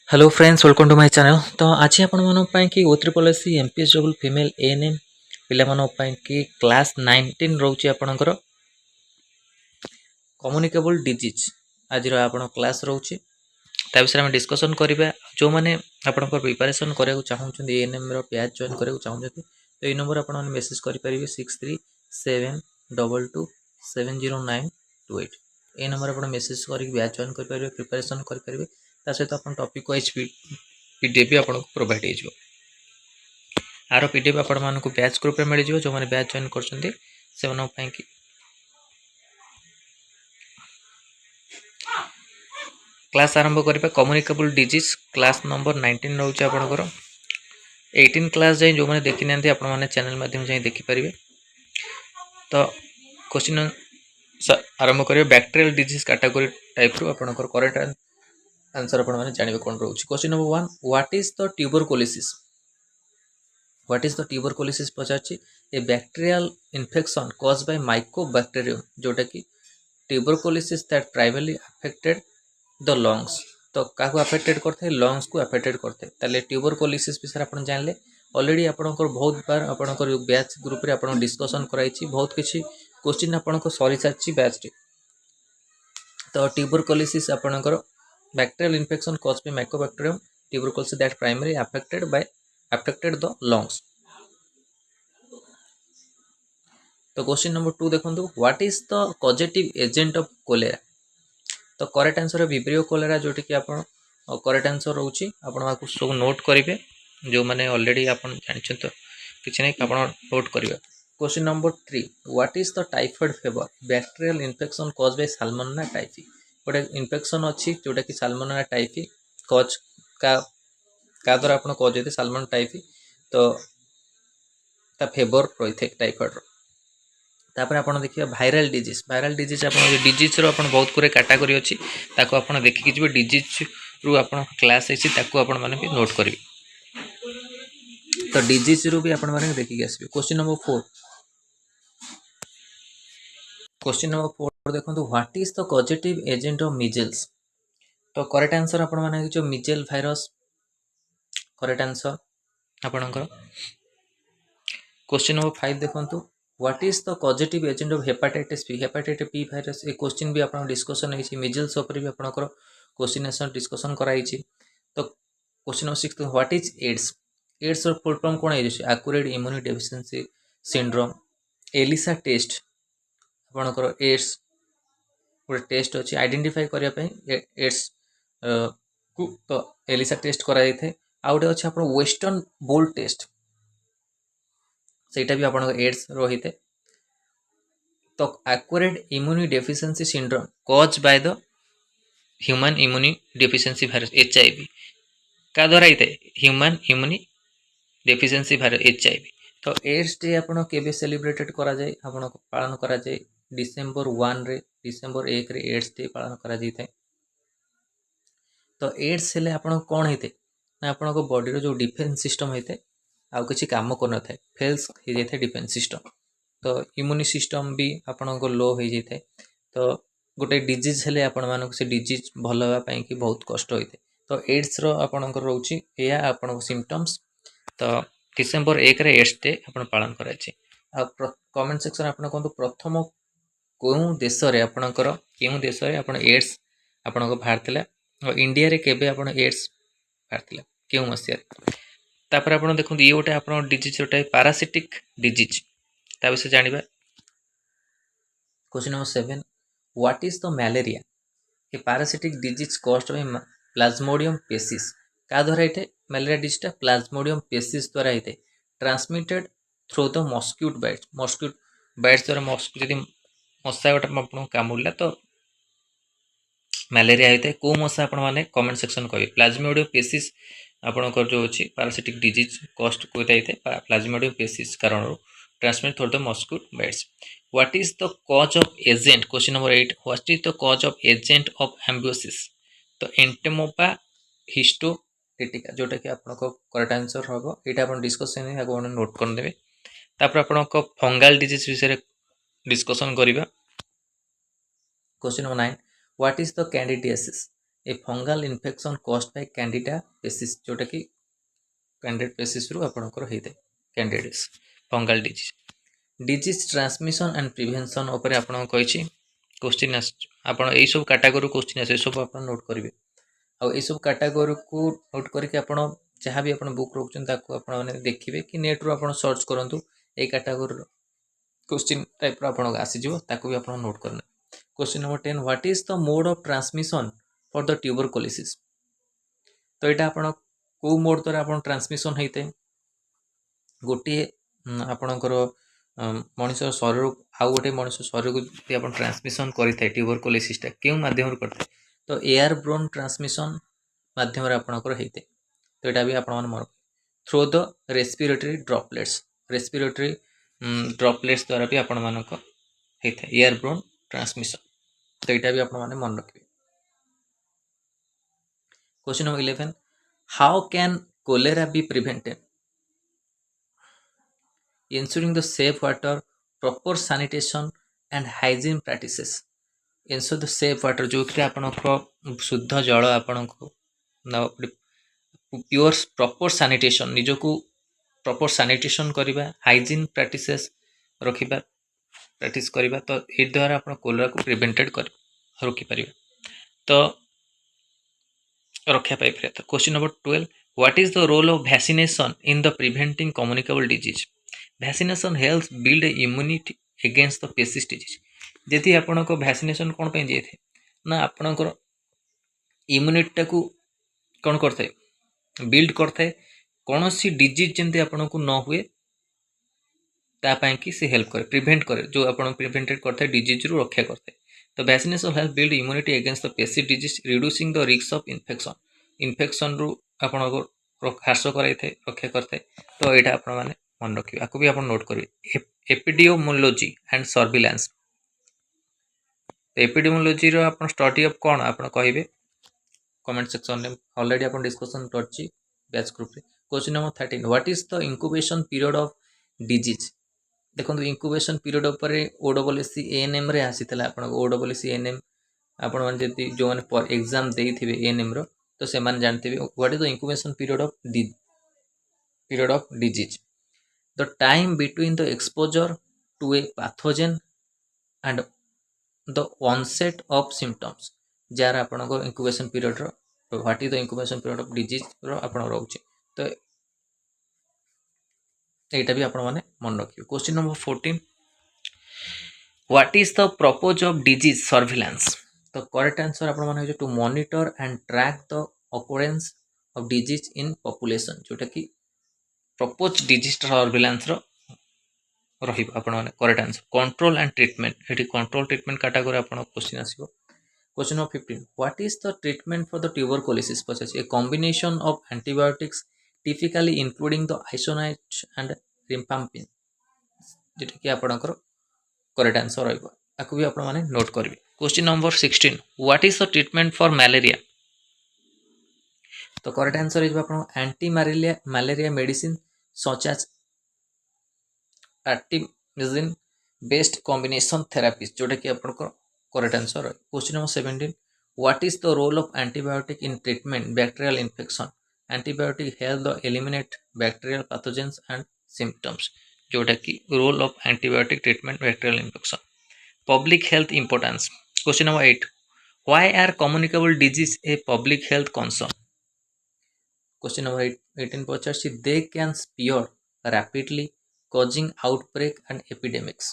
Hello friends welcome to my channel. तो आज आपण मन कि O triple S MPS double female ANM पिला मन कि क्लास 19 रोचे आपणकर कम्युनिकेबल डिजीज आज आपण क्लास रोचे ता विषय में डिस्कशन करबा। जो माने आपणकर प्रिपरेशन करिया चाहउछन एएनएम रो बैच जॉइन करिया चाहउछन तो ए नंबर आपण मेसेज करि परिबे 6372270928 ए नंबर आपण मेसेज करि बैच जॉइन करि परिबे प्रिपरेशन करि परिबे। ता सहित आपण टॉपिक वाइज पीडीएफ भी आपको प्रोवाइड हो आर पीडीएफ आपण मानक बैच ग्रुप में मिल जो मैंने बैच जॉइन कर क्लास आरंभ करबा। कम्युनिकेबल डिजीज क्लास नंबर 19 रोचे आपणकर 18 क्लास जाए जो मैंने देखी ना आपण मैंने चैनल माध्यम से देखी पारे। तो क्वेश्चन आरंभ करेंगे बैक्टेरियल डिजीज कैटेगरी टाइप रू आपणकर करेक्ट आंसर आपण मैंने जानवे कौन रोचे। Question number 1 what is the tuberculosis. What is the tuberculosis Pachar A bacterial infection cause by Mycobacterium जोटा कि tuberculosis that primarily affected the lungs. तो क्या अफेक्टेड करते लंग्स को अफेक्टेड करते ताले ट्यूबरकुलोसिस विषय आप जानले ऑलरेडी आपंकर बहुत बार आपंकर बैच ग्रुप रे आपन डिस्कशन कराई बहुत किसी क्वेश्चन आपंकर सरी सारी बैच रे। तो ट्यूबरकुलोसिस आपंकर bacterial infection cause by mycobacterium tuberculosis that primary affected the lungs. तो क्वेश्चन नंबर 2 देखो what is the causative agent of cholera. तो करेक्ट आंसर है विब्रियो कोलेरा जोटी कि आप करेक्ट आंसर रोची आप सब नोट करेंगे जो मैंने ऑलरेडी आप जानते तो किसी नहीं आप नोट करेंगे। Question number 3 what is the typhoid favour bacterial infection cause bye salmonella typhi. गोटे इन्फेक्शन अच्छी जोटा कि साल्मोनेला टाइफी कॉज का द्वारा आप कॉज होते साल्मोनेला टाइफी तो फेवर रही थे टाइफॉइड। तापर आप देखिए भाइराल डिजीज आप डिजीज रो अपन बहुत गुरे कैटेगरी अच्छी ताको आप देखिए जी डिजीज रु आप क्लास है मैंने भी नोट करेंगे। तो डिजीज रु भी आप देखिए आसबे। क्वेश्चन नंबर 4 देखो what is the causative agent of measles. तो करेक्ट आंसर आप मिजेल भाइरस करेक्ट आंसर आपणकर। क्वेश्चन नंबर 5 देखो what is the causative agent of hepatitis B. Hepatitis B virus ए क्वेश्चन भी आप डिस्कशन है मिजल्स उपर भी आपंकर क्वेश्चन डिस्कशन कराई। तो question number 6 what is AIDS. AIDS full form कौन है acquired immunodeficiency syndrome. ELISA test आपंकर एड्स गोटे टेस्ट अच्छी आइडेंटिफाई करने एड्स को तो एलिसा टेस्ट कराई आउ गोटे अच्छे आप वेस्टर्न बोल्ट टेस्ट सेटा भी आप एड्स रही थे। तो acquired immunodeficiency syndrome cause by the human immunodeficiency virus HIV क्या द्वारा ही थे human immunodeficiency virus HIV। तो एड्स डे आप सेलिब्रेटेड करा जाए आपण पालन करा जाए डिसेंबर 1 रे डिसेंबर 1 रे एड्स डे पालन करा जाए थे। तो एड्स हेले आपण कौन होते ना आपण बॉडी जो डिफेन्स सिस्टम होते आउ किसी काम कर न फेल्स हो जाए डिफेन्स सिस्टम। तो इम्यूनि सिस्टम भी आपण लो हो जाए। तो गोटे डिजीज हेले आपण मानक से डिजीज भल होगापाई कि बहुत कष्ट होते। तो एड्स आपणकर रोचे या आपण सिम्पटम्स। तो डिसेंबर 1 रे एड्स डे आपण पालन कराए। कमेंट सेक्शन आप कहूँ प्रथम क्यों देश रे आपणकर क्यों देश रे आपण एड्स आपण बाहर और इंडिया रे केबे आपण एड्स बाहर क्यों मसीह। तापर आप देखो ये गोटे आप डिजीज जोटा पारासिटिक डिजीज ता विषय जानिबा। Question number 7 what is the malaria a parasitic disease caused by plasmodium species. क्या द्वारा ये मलेरिया डिजीजटा प्लाज्मोडियम पेसिस द्वारा ये transmitted through the mosquito bites द्वारा जदि मशा गोटे आपको कामुड़ा तो मलेरिया होता है। कौ मशा आपण मैंने कमेंट सेक्शन करेंगे। प्लाज्मोडियम पेसिस आपंकर जो अच्छी पारासिटिक डिजीज कॉस्ट को प्लाज्मोडियम पेसिस कारण transmit through the mosquito bites. What is the causative agent. Question number 8 what is the causative agent of amoebiasis. तो एंटेमोपा हिस्टोरिटिका जोटा कि आपको करेक्ट आंसर हम यहाँ आप डिस्कसन है नोट करदे। तापर आप फंगाल डिजीज विषय डिस्कसन करवा। Question number 9 what is the candidiasis. A fungal infection caused by candida species, जोटा कि कैंडिडेट पेसिस रु आपणकर होता है candida's fungal disease. Disease transmission and prevention उपरे आपन कहिछि क्वेश्चन आपन एई सब कैटेगरी क्वेश्चन आसे सब आपन नोट करिवे। आ एई सब कैटेगरी को नोट करके आपन जहाँ भी आपन बुक रखुछन ताको आपन माने देखिवे कि नेट रो आपन सर्च करंतु एई कैटेगरी क्वेश्चन टाइप रो आपन आसी जिवो ताको भी आपन नोट करने। Question number 10 what is the mode of transmission for the tuberculosis. तो एटा आपन को मोड द्वारा आपन ट्रांसमिशन हेते गोटे आपणकर मनीष शरीर आउ गोटे मनीष शरीर को आप ट्रांसमिशन करें ट्यूबरकुलोसिसटा क्यों माध्यम करते तो एयर ब्रोन ट्रांसमिशन माध्यम आपणकर होते। तो यहाँ भी आपण मन through the respiratory droplets, respiratory droplets द्वारा भी आपण मानक होता है एयर ब्रोन ट्रांसमिशन। तो यहाँ भी आपण माने मन रखिए। Question number 11 how can cholera be prevented. ensuring the safe water, proper sanitation and hygiene practices। ensure the safe water जो कि आपनकर शुद्ध जल आपनको प्योर प्रॉपर सैनिटेशन निजको प्रॉपर सैनिटेशन करबा, हाइजीन प्रैक्टिसेस रखिबा प्रैक्टिस करबा। तो ए द्वारा आपण कोलेरा को प्रिवेंटेड कर रोकी परिबा, तो रक्षा पाई परिबा। तो question number 12 what is the role of vaccination in the preventing communicable disease. Vaccination helps build immunity against the species disease. जदि आपन को वैक्सीनेशन कोन पे जाइए ना आपनकर इम्यूनिटी को कौन करते बिल्ड करते कौन सी डिजीज जमती आपन को न हुए तापाई कि से हेल्प करे प्रिवेंट करे जो आपन प्रिवेंटेड करते डिजीज रु रक्षा करते। तो vaccination help build immunity against the species disease reducing the risk of infection. Infection रु आपन को ह्रास कराई थे रक्षा करते। तो यहाँ आपण मैंने मन रखिए आपको भी आप नोट करेंगे एपिडियोमोलॉजी एंड सर्विलांस। एपिडियोमोलॉजी रो आप स्टडी ऑफ कौन आप कहे कमेंट सेक्शन में ऑलरेडी आप डिस्कशन करछि बैच ग्रुप रे। Question number 13 what is the incubation period of disease. देखो इंक्यूबेशन पीरियड ऊपर ओडब्ल्यूसी एएनएम रे आसीतला आपन ओडब्ल्यूसी एएनएम आपण मन जति जो माने एग्जाम देइथिबे एएनएम रो तो से मान जानथिबे what is the incubation period of disease. the time between the exposure to a pathogen and the onset of symptoms jar आपण को incubation period row what is the incubation period of disease रो आपण रहउछि। तो एटा भी आपण माने मन रखियो। Question number 14 what is the purpose of disease surveillance। तो करेक्ट आंसर आपण माने to monitor and track the occurrence of disease in population जोटा कि प्रपोज डिजीज सर्विलांस रो रही आपण माने correct answer. Control and treatment एटी कंट्रोल ट्रीटमेंट कैटेगरी आपण क्वेश्चन आसीबो। Question number 15 what is the treatment for the tuberculosis पछे a combination of antibiotics typically including the isoniazid and rifampin जेटा कि आपणकर करेक्ट आंसर रहइबो आकु भी आपण माने नोट करबे। Question number 16 what is the treatment for malaria. तो करेक्ट आंसर इज आपण anti malaria medicine such as artemisinin based combination therapies जोटा कि आपको करेक्ट आंसर है। Question number 17 what is the role of antibiotic in treatment bacterial infection. Antibiotic help the eliminate bacterial pathogens and symptoms जोटा कि role of antibiotic treatment bacterial infection. Public health importance. Question number 8 why are communicable disease a public health concern. Question number 18 पचासी दे can spread rapidly causing outbreak and epidemics।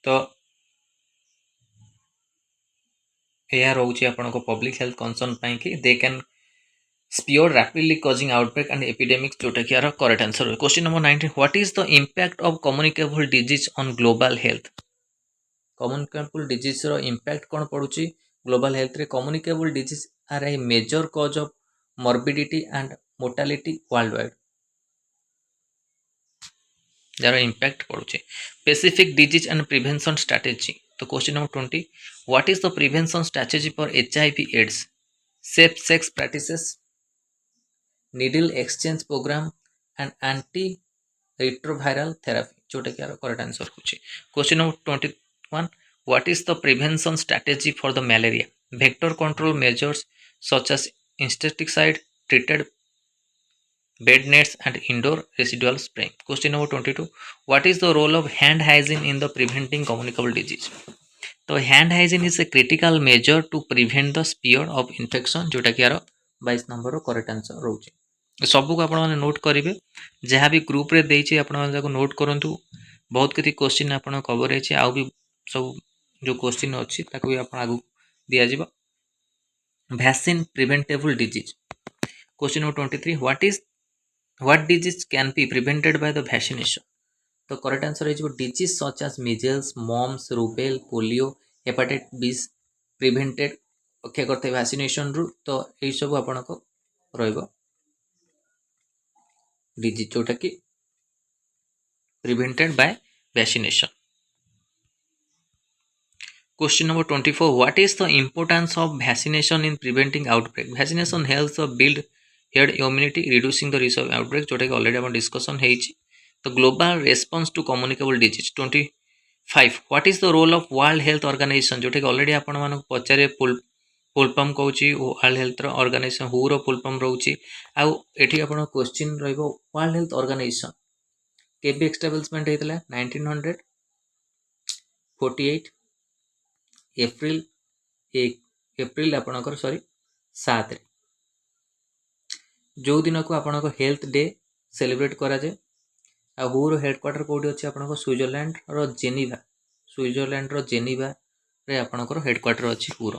तो यह रोचे आपण को public health concern पाई कि they can spread rapidly causing outbreak and epidemics जोटा कि यार करेक्ट आंसर है। Question number 19 what is the impact of communicable disease on global health. Communicable disease रो इंपैक्ट कोन पडुची ग्लोबल हेल्थ रे। Communicable disease are a major cause of morbidity and mortality worldwide जार impact पड़ुचे। Specific disease and prevention strategy. तो question number 20 what is the prevention strategy for HIV AIDS. Safe sex practices, needle exchange program and anti retroviral therapy जोटा कि correct answer होची। Question number 21 What is the prevention strategy for the malaria? Vector control measures such as insecticide, treated bed nets, and indoor residual spraying. Question number 22. What is the role of hand hygiene in the preventing communicable disease? तो hand hygiene is a critical measure to prevent the spread of infection जोटा कि यार 22 number correct answer रोचे सबको आपण मैंने note करेंगे जहाँ भी ग्रुप रे देइछे आपण मैंने नोट करूँ बहुत किसी क्वेश्चन आपण कवर है आउ भी सब जो क्वेश्चन अच्छी भी आप आगू दिज्व vaccine preventable disease question number 23 what disease can be prevented by the vaccination तो करेक्ट आंसर है disease such as measles mumps rubella polio hepatitis B prevented रक्षा करते वैक्सीनेशन रु तो यही सब आपको डिजीज जोटा कि prevented by vaccination question number 24 what is the importance of vaccination in preventing outbreak vaccination helps build herd immunity reducing the risk of outbreak जोटा कि ऑलरेडी हम डिस्कशन है तो global response to communicable disease 25 what is the role of world health organization जोटा कि ऑलरेडी आपण मानक पचारे फुलफॉर्म कहूँ वर्ल्ड हेल्थ ऑर्गेनाइजेशन हु रो फुलफॉर्म रोचे आउ एठी आपण क्वेश्चन रहइबो वर्ल्ड हेल्थ ऑर्गेनाइजेशन केबे एस्टैब्लिशमेंट हेतला 1948 एप्रिल आपणकर सॉरी 7 जो दिन को आपणकर हेल्थ डे सेलिब्रेट करा जाए आ हुर हेडक्वार्टर कौटी अच्छे आपको स्विट्जरलैंड रो जेनीवा रे आपणकर हेडक्वार्टर अच्छी हुर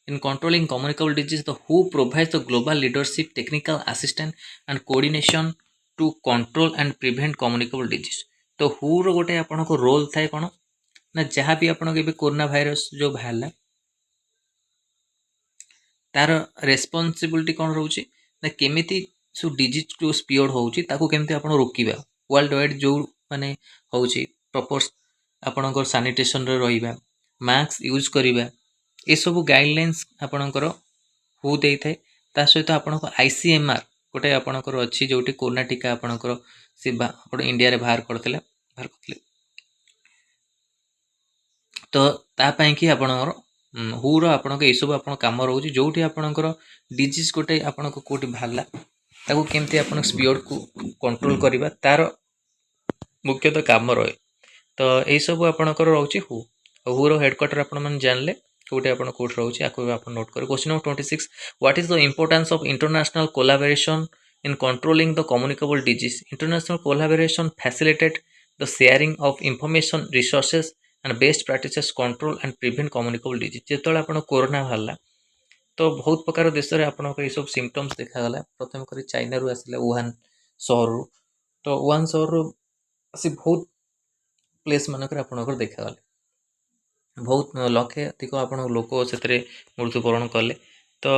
in controlling communicable disease the हु provides the global leadership technical assistant and coordination to control and prevent communicable disease तो हुर गोटे आपको रोल थाए कौन ना जहाँ भी आपन कोरोना भाइरस जो बाहर तार रेस्पॉन्सिबिलिटी कौन रोचे ना केमिति सो डिजीज जो स्पीड होउची ताको केमती आपण रोकिबा वर्ल्ड वाइड जो माने होउची प्रॉपर आपणकर सैनिटेशन रे रहिबा मास्क यूज करिबा ए सब गाइडलाइंस आपणकर हु देई थाए ता सहित आपणको आईसीएमआर गोटे आपणकर अछि जोटी कोरोना टीका आपणकर से आपण इंडिया रे बाहर करथिले तो तापाई कि आपणकर हुर आपणक ये सब आप कम रोचे जो आपणकर डिजीज गोटे आपको कौटी बाहरला ताको केमती आप स्पीड को कंट्रोल करवा तार मुख्यतः काम रहे तो यही सब आपणकर रोचे हुर हेडक्वार्टर आपने जानले कौटे आप कौट रोचे आप नोट कर question number 26 what is the importance of international collaboration in controlling the communicable disease international collaboration facilitate the sharing of information resources and best practices control and prevent communicable disease जो आप corona बाहरला तो बहुत प्रकार देश में आप सब symptoms देखागला प्रथम कर चाइना रू आसला वुहान सहर तो वुहान सहर आसी बहुत प्लेस मानक आपंकर देखागला बहुत लक्षे अधिक आप लोक से मृत्युवरण कले तो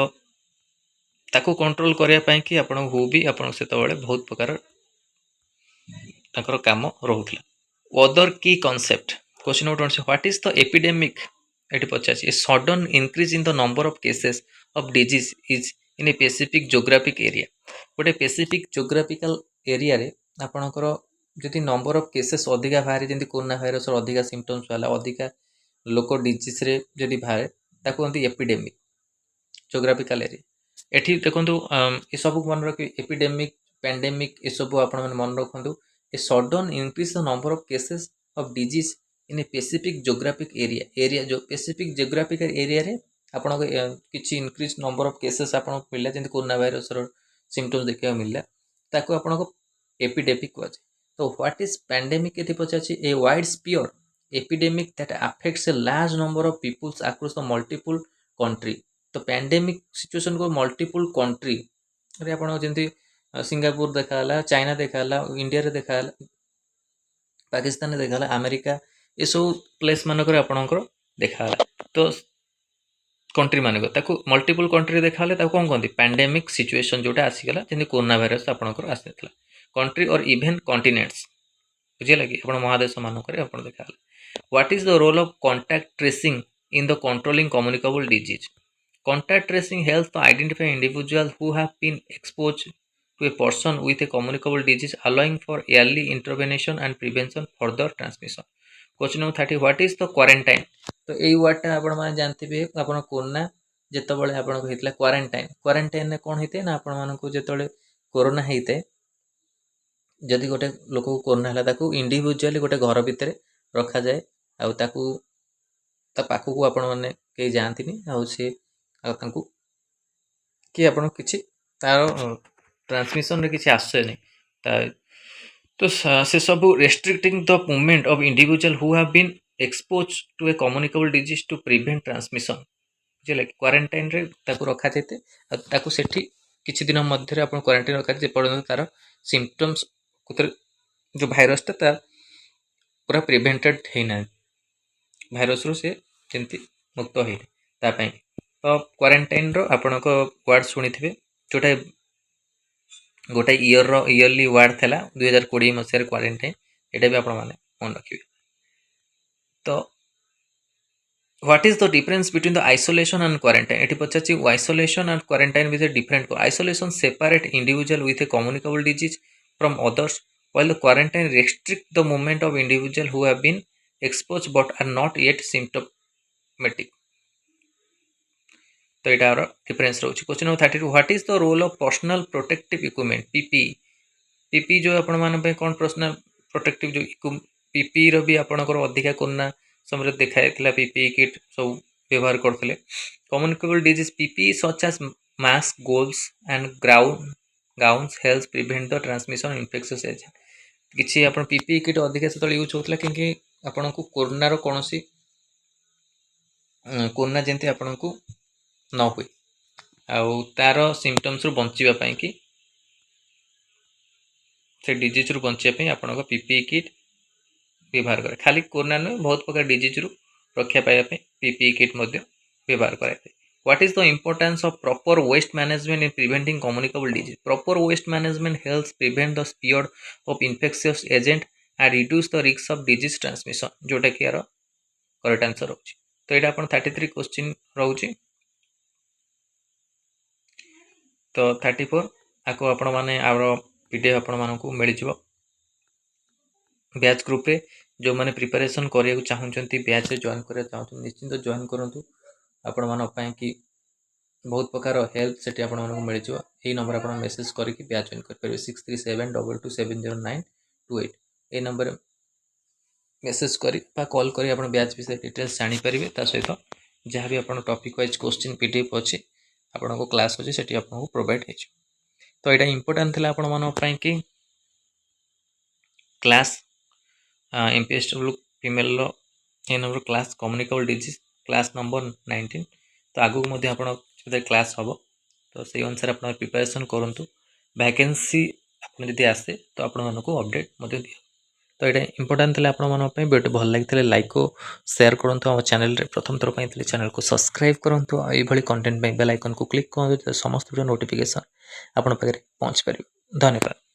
ताको कंट्रोल करने कि आप भी आप बहुत प्रकार काम रोला other key concept question number 20 what is the epidemic ये पचार sudden increase in the number of cases of disease is in a specific geographic area गोटे स्पेसिफिक जोग्राफिकल एरिया रे आपणकर जदि नंबर ऑफ केसेस अधिका बाहर जमी कोरोना भाइरस अधिका सिम्पटम्स वाला अधिका लोक डिजीज रे जदि बाहर ताको कहते एपिडेमिक जोग्राफिकल एरिया एठी देखो ये सब मन रख एपिडेमिक पैंडेमिक ये सब आप मन रखु a sudden increase the number of cases of disease in a specific geographic area जो स्पेसिफिक जोग्राफिकल एरिया रे आपन किछि इंक्रीज नंबर ऑफ केसेस आपन मिलला जंती कोरोना वायरस रो सिम्पटम्स देखा मिलला ताको आपन एपिडेमिक कहै तो व्हाट इज पैंडेमिक एथि पछाछि a widespread epidemic that affects a large number of peoples across the multiple country तो पैंडेमिक सिचुएशन को मल्टीपल कंट्री रे आपण जंती सिंगापुर देखाला चाइना देखाला इंडिया रे देखाला पाकिस्तान रे देखाला अमेरिका ये सब प्लेस मानक आपणकर देखाला तो कंट्री मानक ताको मल्टीपल कंट्री देखाले ताको कोन कहंती पैंडेमिक सिचुएशन जोटा आसीगला जंती कोरोना वायरस आपणकर आसीतला कंट्री और इवन कॉन्टिनेंट्स बुझिला कि आपण महादेश मानक रे आपण देखाला What is the role of contact tracing in the controlling communicable disease? Contact tracing helps to identify individuals who have been exposed to a person with a communicable disease, allowing for early intervention and prevention further transmission. Question number 30. What is the quarantine? तो यही वार्डटा आपण जानते आप corona जितेबाला आपको होता quarantine quarantine कौन होता है ना आपण जो कोरोना होता है जदि गोटे लोक को कोरोना है इंडिविजुअली गोटे घर भितर रखा जाए आउ पाखक आपण मैंने कहीं जाती सी कि आप कि तार ट्रांसमिशन रे किसी आश्चर्य नहीं तो से सब restricting the movement of individual who have been expose to a communicable disease to prevent transmission बुझे क्वारंटाइन रे ताकू रखा जाते सेठी किछि दिन मध्य आप क्वारंटाइन रखा जे पर्यंत तार सिम्पटम्स जो भाइरसटा तार पूरा प्रिवेंटेड होना भाइरस रु से जमी मुक्त होता तो क्वारंटाइन रो आपण को वर्ड शुणी थे जोटा गोटे इयरली वार्ड था 2020 मसीह क्वारंटाइन यहाँ भी आप मन रखिए तो what is the difference between the isolation and quarantine ये पचार isolation and quarantine with a different isolation separate individual with a communicable disease from others while the quarantine restrict the movement of individuals who have been exposed but are not yet symptomatic तो यहाँ difference रोचे question number 32 what is the role of personal protective equipment PP जो आपण मान कौन personal protective जो PP रो भी आपणकर अधिका कोरोना समय देखा पीपी किट सब व्यवहार करते communicable disease PP such as mask gloves and gowns help prevent the transmission infectious agent किसी आप पीपी किट अधिका से यूज होता कि आपन को कोरोना कौन कोरोना जमी आपन को न हुए आउ तार सिम्पटम्स रु बचापी कि से डिजीज रु बचापी आपण पीपी किट व्यवहार करे खाली कोरोना नुहे बहुत प्रकार डिजीज रु रक्षा पाइबा पीपी किट व्यवहार कराए What is the importance of proper waste management in preventing communicable disease? Proper waste management helps prevent the spread of infectious agent and reduce the risk of disease transmission. जोटा कि यार correct answer होची तो एटा अपन 33 question रहउची तो 34 आको आपण माने आरो पीडीएफ आपण मानकू मिल जिवो बैच ग्रुप रे जो माने प्रिपरेशन करिया चाहउचंती बैच रे जॉइन करिया चाहउचंती निश्चित जॉइन करंतु आपण मान कि बहुत प्रकार हेल्प से मिल यही नंबर आप मेसेज करके बैच जॉइन करेंगे 6372270928 ये नंबर मेसेज कर कॉल कर बैच विषय डिटेल्स जानीपारे सहित जहाँ भी आप टॉपिक वाइज क्वेश्चन पीडीएफ अच्छी आपको क्लास अच्छे से आपको प्रोवाइड तो यहाँ इंपोर्टाट था आपण कि क्लास एमपीएसडब्ल्यू फीमेल ये number class communicable disease class number 19 तो आगू आप क्लास हम तो से अनुसार आप प्रिपरेशन करूँ वैकेंसी आपड़ी आसे तो आपको अपडेट दिया तो ये इंपोर्टाट था आप वीडियो भल लगी लाइक को शेयर करूँ आम चैनल प्रथम थर पर चैनल को सब्सक्राइब करूँ ये कंटेंट बेल आइकन को क्लिक करूँ समस्त नोटिफिकेशन आप पाखे पहुँच पार धन्यवाद।